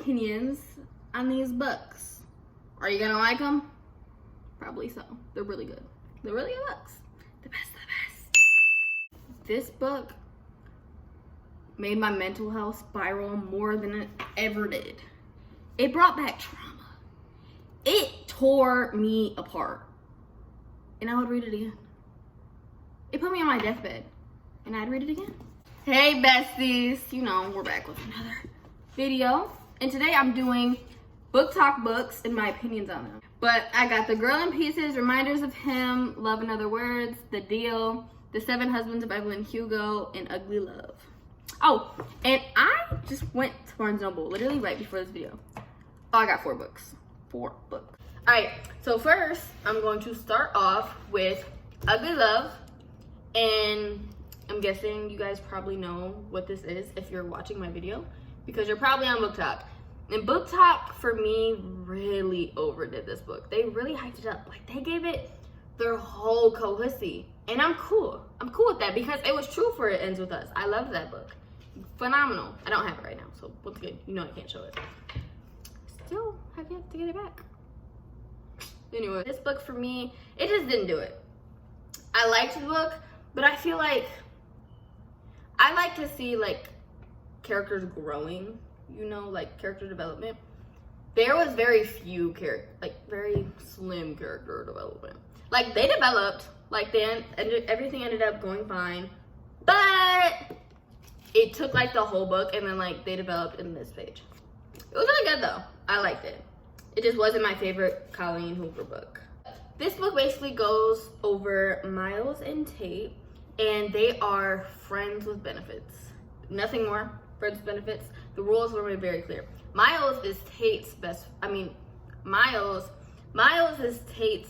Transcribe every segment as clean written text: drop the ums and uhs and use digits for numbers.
opinions on these books. Are you gonna like them? Probably so. They're really good. They're really good books. The best of the best. This book made my mental health spiral more than it ever did. It brought back trauma. It tore me apart. And I would read it again. It put me on my deathbed. And I'd read it again. Hey besties, you know, we're back with another video. And today I'm doing BookTok books and my opinions on them. But I got The Girl in Pieces, Reminders of Him, Love in Other Words, The Deal, The Seven Husbands of Evelyn Hugo, and Ugly Love. Oh, and I just went to Barnes & Noble literally right before this video. Oh, I got 4 books. 4 books. Alright, so first I'm going to start off with Ugly Love. And I'm guessing you guys probably know what this is if you're watching my video, because you're probably on BookTok. And BookTok, for me, really overdid this book. They really hyped it up. Like, they gave it their whole cohesy. And I'm cool. I'm cool with that because it was true for It Ends With Us. I loved that book. Phenomenal. I don't have it right now, so once again, you know I can't show it. Still have yet to get it back. Anyway, this book for me, it just didn't do it. I liked the book, but I feel like I like to see like characters growing, you know, like character development. There was very few very slim character development. Like they developed, like everything ended up going fine, but it took like the whole book and then like they developed in this page. It was really good though. I liked it. It just wasn't my favorite Colleen Hoover book. This book basically goes over Miles and Tate, and they are friends with benefits. Nothing more, friends with benefits. The rules were made very clear. Miles is Tate's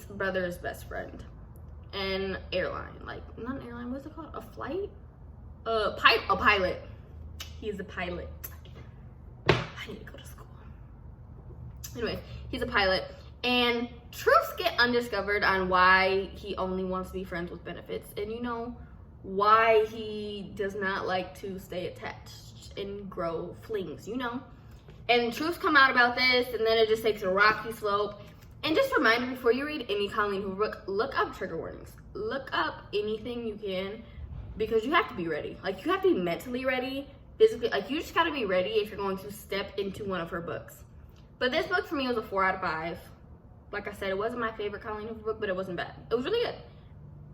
brother's best friend. And airline, like, not an airline, what's it called? A flight? A pilot. He's a pilot. I need to go to school. Anyway, he's a pilot. And truths get undiscovered on why he only wants to be friends with benefits, and you know why he does not like to stay attached and grow flings, you know. And truths come out about this, and then it just takes a rocky slope. And just a reminder, before you read any Colleen Hoover book, look up trigger warnings. Look up anything you can, because you have to be ready. Like, you have to be mentally ready, physically. Like, you just got to be ready if you're going to step into one of her books. But this book for me was a 4 out of 5. Like I said, it wasn't my favorite Colleen Hoover book, but it wasn't bad. It was really good.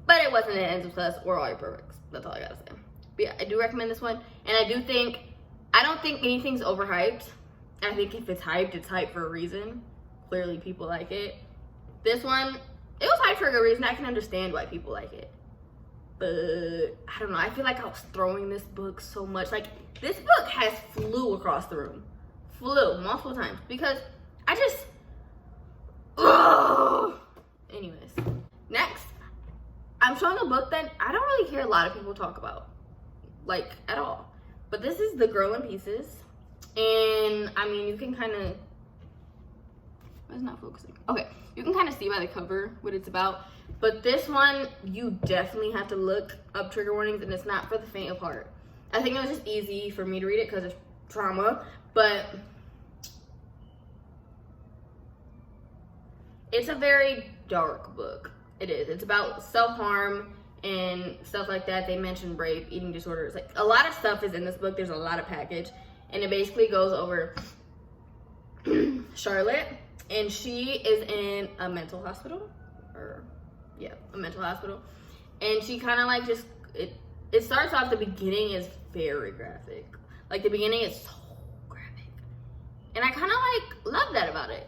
But it wasn't It Ends With Us or All Your Perfects. That's all I gotta say. But yeah, I do recommend this one. And I don't think anything's overhyped. I think if it's hyped for a reason. Clearly people like it. This one, it was hyped for a good reason. I can understand why people like it. But I don't know. I feel like I was throwing this book so much. Like, this book has flew across the room. Flew multiple times. Because I just... Ugh. Anyways, next, I'm showing a book that I don't really hear a lot of people talk about, like, at all. But this is The Girl in Pieces. And, I mean, you can kind of... Why is it not focusing? Okay, you can kind of see by the cover what it's about. But this one, you definitely have to look up trigger warnings, and it's not for the faint of heart. I think it was just easy for me to read it because of trauma, but... It's a very dark book. It is. It's about self-harm and stuff like that. They mention rape, eating disorders. Like, a lot of stuff is in this book. There's a lot of package. And it basically goes over Charlotte. And she is in a mental hospital. A mental hospital. And she kind of like just... It starts off, the beginning is very graphic. Like, the beginning is so graphic. And I kind of like love that about it.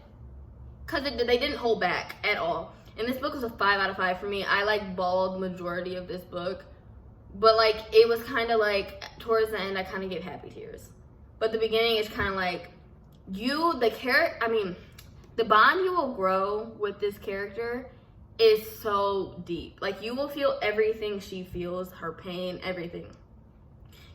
Because they didn't hold back at all. And this book was a 5 out of 5 for me. I like bawled majority of this book. But like, it was kind of like, towards the end, I kind of get happy tears. But the beginning is kind of like, the bond you will grow with this character is so deep. Like, you will feel everything she feels, her pain, everything.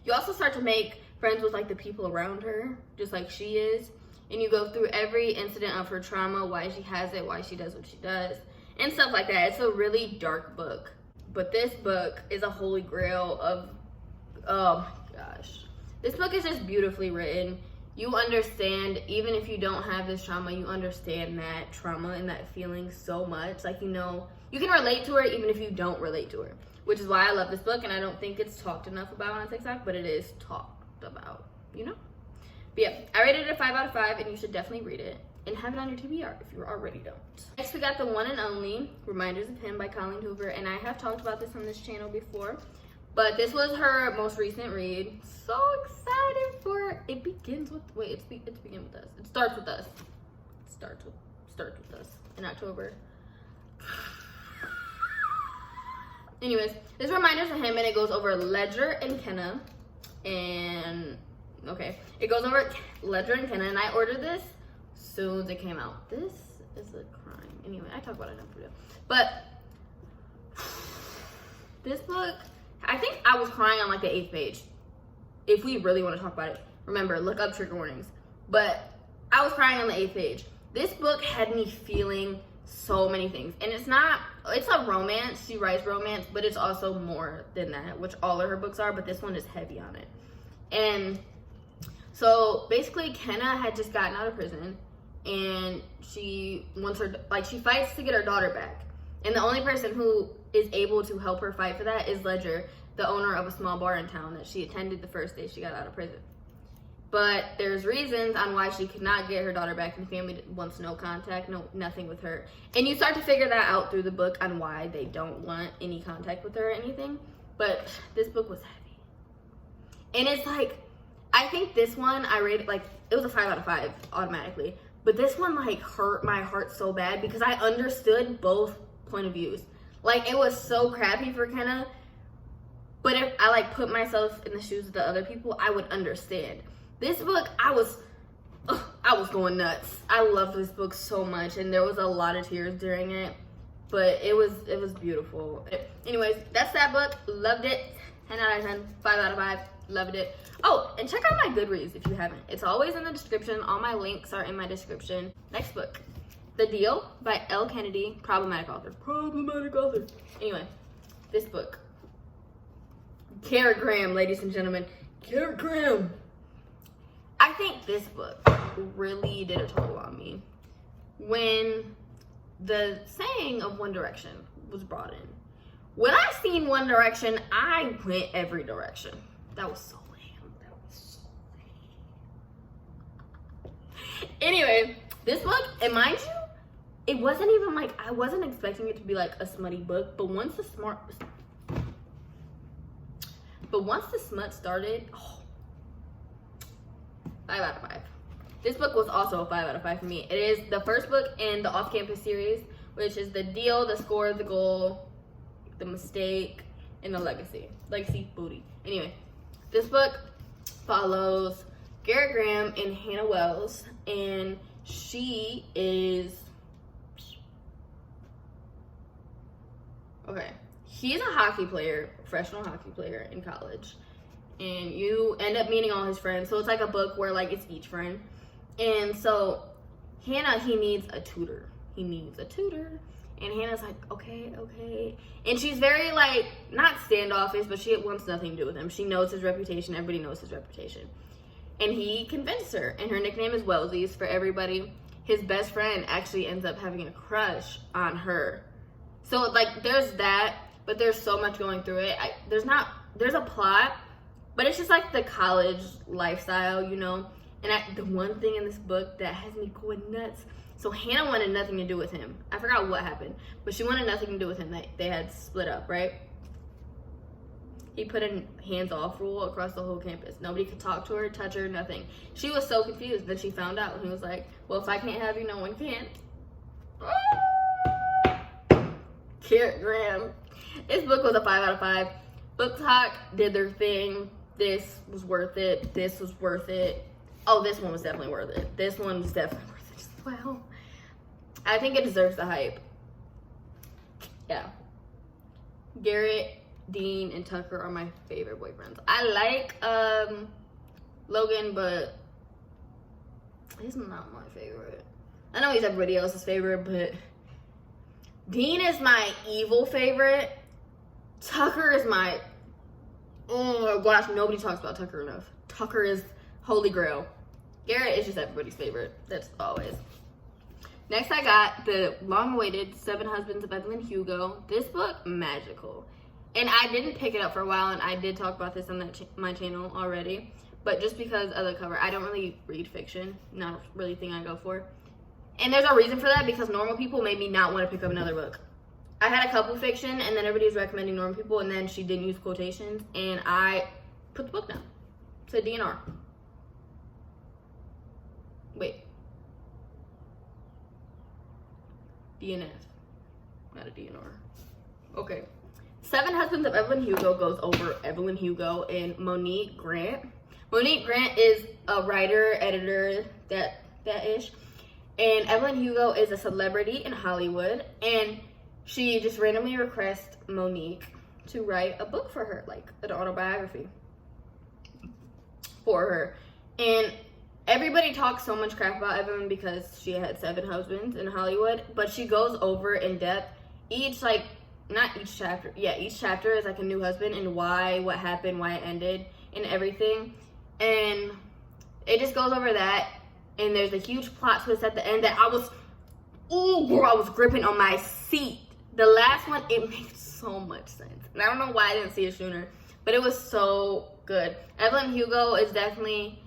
You also start to make friends with like the people around her, just like she is. And you go through every incident of her trauma, why she has it, why she does what she does, and stuff like that. It's a really dark book. But this book is a holy grail of, oh my gosh. This book is just beautifully written. you understand, even if you don't have this trauma, you understand that trauma and that feeling so much. Like, you know, you can relate to her even if you don't relate to her, which is why I love this book, and I don't think it's talked enough about on TikTok, but it is talked about, you know? But yeah, I rated it a 5 out of 5, and you should definitely read it and have it on your TBR if you already don't. Next, we got The One and Only, Reminders of Him by Colleen Hoover, and I have talked about this on this channel before, but this was her most recent read. So excited for it. It begins with, wait, it's begin with us. It starts with us. It starts with us in October. Anyways, this Reminders of Him, and it goes over Ledger and Kenna, and okay, it goes over Ledger and Kenna, and I ordered this soon as it came out. This is a crime. Anyway, I talk about it enough for you. But this book, I think I was crying on like the 8th page. If we really want to talk about it, remember, look up trigger warnings. But I was crying on the 8th page. This book had me feeling so many things. And it's a romance. She writes romance, but it's also more than that, which all of her books are, but this one is heavy on it. And so basically Kenna had just gotten out of prison, and she wants her, like, she fights to get her daughter back. And the only person who is able to help her fight for that is Ledger, the owner of a small bar in town that she attended the first day she got out of prison. But there's reasons on why she could not get her daughter back, and the family wants no contact, nothing with her. And you start to figure that out through the book on why they don't want any contact with her or anything. But this book was heavy. And it's like, I think this one I rated, like, it was a 5 out of 5 automatically. But this one, like, hurt my heart so bad because I understood both point of views. Like, it was so crappy for Kenna, but if I, like, put myself in the shoes of the other people, I would understand. This book, I was going nuts. I loved this book so much, and there was a lot of tears during it, but it was beautiful. Anyways, that's that book. Loved it. 10 out of 10, 5 out of 5. Loved it. Oh, and check out my Goodreads if you haven't. It's always in the description. All my links are in my description. Next book, The Deal by L. Kennedy. Problematic author. Anyway, this book. Kara Graham, ladies and gentlemen. Kara Graham. I think this book really did a toll on me when the saying of One Direction was brought in. When I seen One Direction, I went every direction. That was so lame. Once this book, and mind you, it wasn't even like, I wasn't expecting it to be like a smutty book, but once the smut started, 5 out of 5. This book was also a 5 out of 5 for me. It is the first book in the Off-Campus series, which is The Deal, The Score, The Goal, The Mistake, and The Legacy. Legacy Booty. Anyway, this book follows Garrett Graham and Hannah Wells, and she is, okay, he's a hockey player, professional hockey player in college, and you end up meeting all his friends. So it's like a book where, like, it's each friend. And so Hannah, he needs a tutor. And Hannah's like, okay. And she's very, like, not standoffish, but she wants nothing to do with him. She knows his reputation. Everybody knows his reputation. And he convinced her. And her nickname is Wellsies for everybody. His best friend actually ends up having a crush on her. So, like, there's that, but there's so much going through it. There's a plot, but it's just, like, the college lifestyle, you know? And the one thing in this book that has me going nuts, so Hannah wanted nothing to do with him. I forgot what happened, but she wanted nothing to do with him. They had split up, right? He put a hands-off rule across the whole campus. Nobody could talk to her, touch her, nothing. She was so confused. Then she found out, and he was like, well, if I can't have you, no one can. Garrett Graham. This book was a 5 out of 5. BookTok did their thing. This was worth it. This was worth it. Oh, this one was definitely worth it. This one was definitely worth it as well. I think it deserves the hype. Yeah. Garrett, Dean, and Tucker are my favorite boyfriends. I like Logan, but he's not my favorite. I know he's everybody else's favorite, but Dean is my evil favorite. Tucker is my, oh gosh, nobody talks about Tucker enough. Tucker is holy grail. Garrett is just everybody's favorite. That's always. Next, I got the long-awaited Seven Husbands of Evelyn Hugo. This book, magical. And I didn't pick it up for a while, and I did talk about this on my channel already. But just because of the cover, I don't really read fiction. Not really a thing I go for. And there's a reason for that, because normal people made me not want to pick up another book. I had a couple fiction, and then everybody was recommending normal people, and then she didn't use quotations, and I put the book down. It said DNR. Wait. DNF. Not a DNR. Okay. Seven Husbands of Evelyn Hugo goes over Evelyn Hugo and Monique Grant. Monique Grant is a writer, editor, that-ish. And Evelyn Hugo is a celebrity in Hollywood. And she just randomly requests Monique to write a book for her, like an autobiography for her. And everybody talks so much crap about Evelyn because she had 7 husbands in Hollywood, but she goes over in depth. Each chapter is like a new husband and why, what happened, why it ended, and everything. And it just goes over that. And there's a huge plot twist at the end that I was gripping on my seat. The last one, it makes so much sense. And I don't know why I didn't see it sooner, but it was so good. Evelyn Hugo is definitely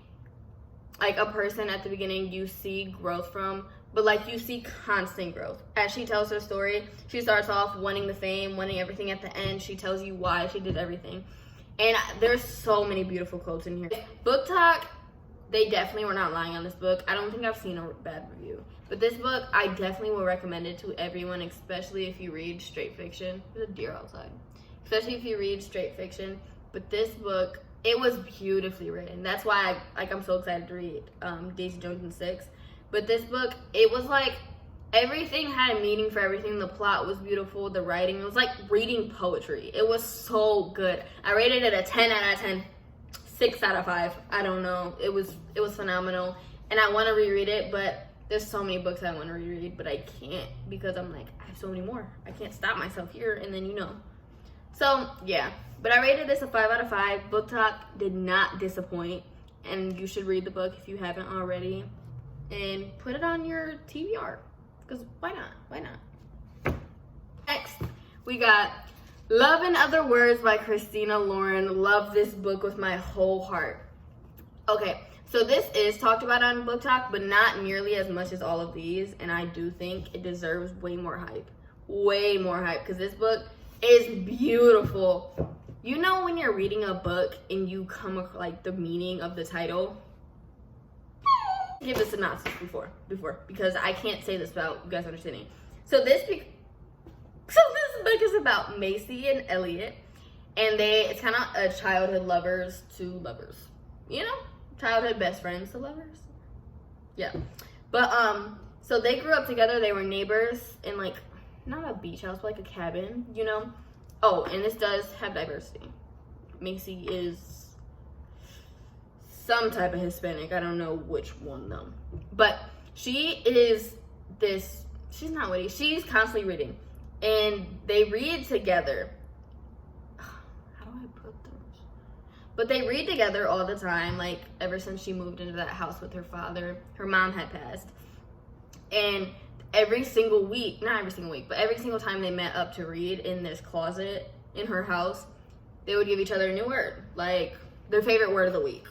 like a person at the beginning you see growth from, but like you see constant growth. As she tells her story, she starts off wanting the fame, wanting everything. At the end, she tells you why she did everything. And there's so many beautiful quotes in here. BookTok, they definitely were not lying on this book. I don't think I've seen a bad review. But this book, I definitely will recommend it to everyone, especially if you read straight fiction. There's a deer outside. Especially if you read straight fiction. But this book, it was beautifully written. That's why I'm so excited to read Daisy Jones and Six. But this book, it was like everything had a meaning for everything. The plot was beautiful. The writing, it was like reading poetry. It was so good. I rated it a 10 out of 10. 6 out of 5. I don't know. It was phenomenal. And I want to reread it, but there's so many books I want to reread, but I can't because I'm like, I have so many more. I can't stop myself here, and then So, yeah. But I rated this a 5 out of 5. BookTok did not disappoint. And you should read the book if you haven't already. And put it on your TBR. Because why not? Why not? Next, we got Love in Other Words by Christina Lauren. Love this book with my whole heart. Okay, so this is talked about on BookTok, but not nearly as much as all of these. And I do think it deserves way more hype. Way more hype. Because this book is beautiful. You know when you're reading a book and you come across like the meaning of the title? Give a synopsis before because I can't say this without you guys understanding. So this book is about Macy and Elliot, and it's kind of a childhood lovers to lovers, childhood best friends to lovers. Yeah, but so they grew up together. They were neighbors in like not a beach house, but like a cabin, Oh, and this does have diversity. Macy is some type of Hispanic. I don't know which one though. But she is she's not witty. She's constantly reading. And they read together. How do I put those? But they read together all the time, like ever since she moved into that house with her father. Her mom had passed. And every single week, not every single week, but every single time they met up to read in this closet in her house, they would give each other a new word, like their favorite word of the week.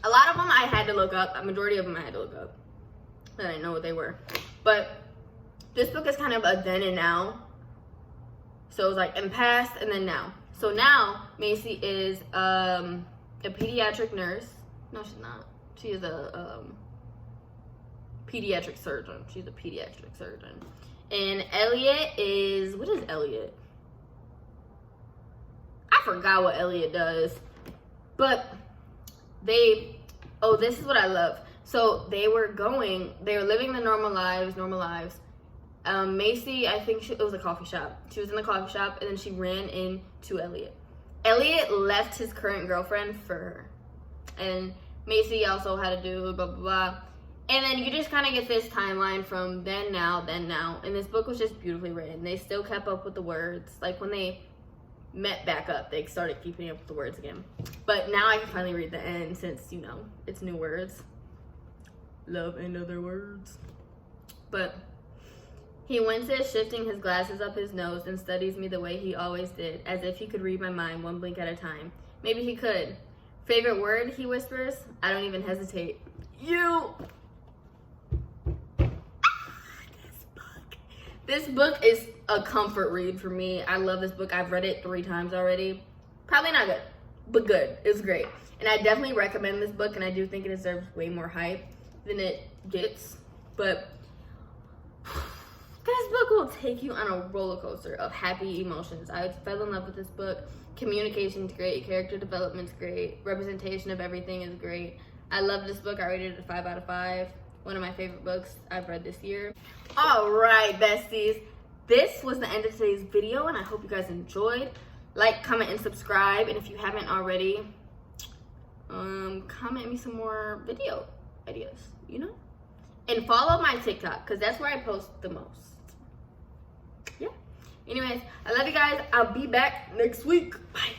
A lot of them I had to look up. A majority of them I had to look up. I didn't know what they were. But this book is kind of a then and now. So it's like in past and then now. So now Macy is a pediatric nurse. No, she's not. She is a pediatric surgeon. She's a pediatric surgeon. And Elliot is, what is Elliot? I forgot what Elliot does. But this is what I love. So they were living the normal lives. Macy, I think it was a coffee shop. She was in the coffee shop and then she ran into Elliot. Elliot left his current girlfriend for her. And Macy also had to do blah, blah, blah. And then you just kind of get this timeline from then, now. And this book was just beautifully written. They still kept up with the words. Like when they met back up, they started keeping up with the words again. But now I can finally read the end since, it's new words. Love in other words. But he winces, shifting his glasses up his nose, and studies me the way he always did, as if he could read my mind one blink at a time. Maybe he could. Favorite word, he whispers. I don't even hesitate. You. This book is a comfort read for me. I love this book. I've read it 3 times already. Probably not good, but good. It's great. And I definitely recommend this book, and I do think it deserves way more hype than it gets. But this book will take you on a roller coaster of happy emotions. I fell in love with this book. Communication's great. Character development's great. Representation of everything is great. I love this book. I rated it a 5 out of 5. One of my favorite books I've read this year. All right, besties. This was the end of today's video, and I hope you guys enjoyed. Like, comment, and subscribe. And if you haven't already, comment me some more video ideas, you know? And follow my TikTok, because that's where I post the most. Yeah. Anyways, I love you guys. I'll be back next week. Bye.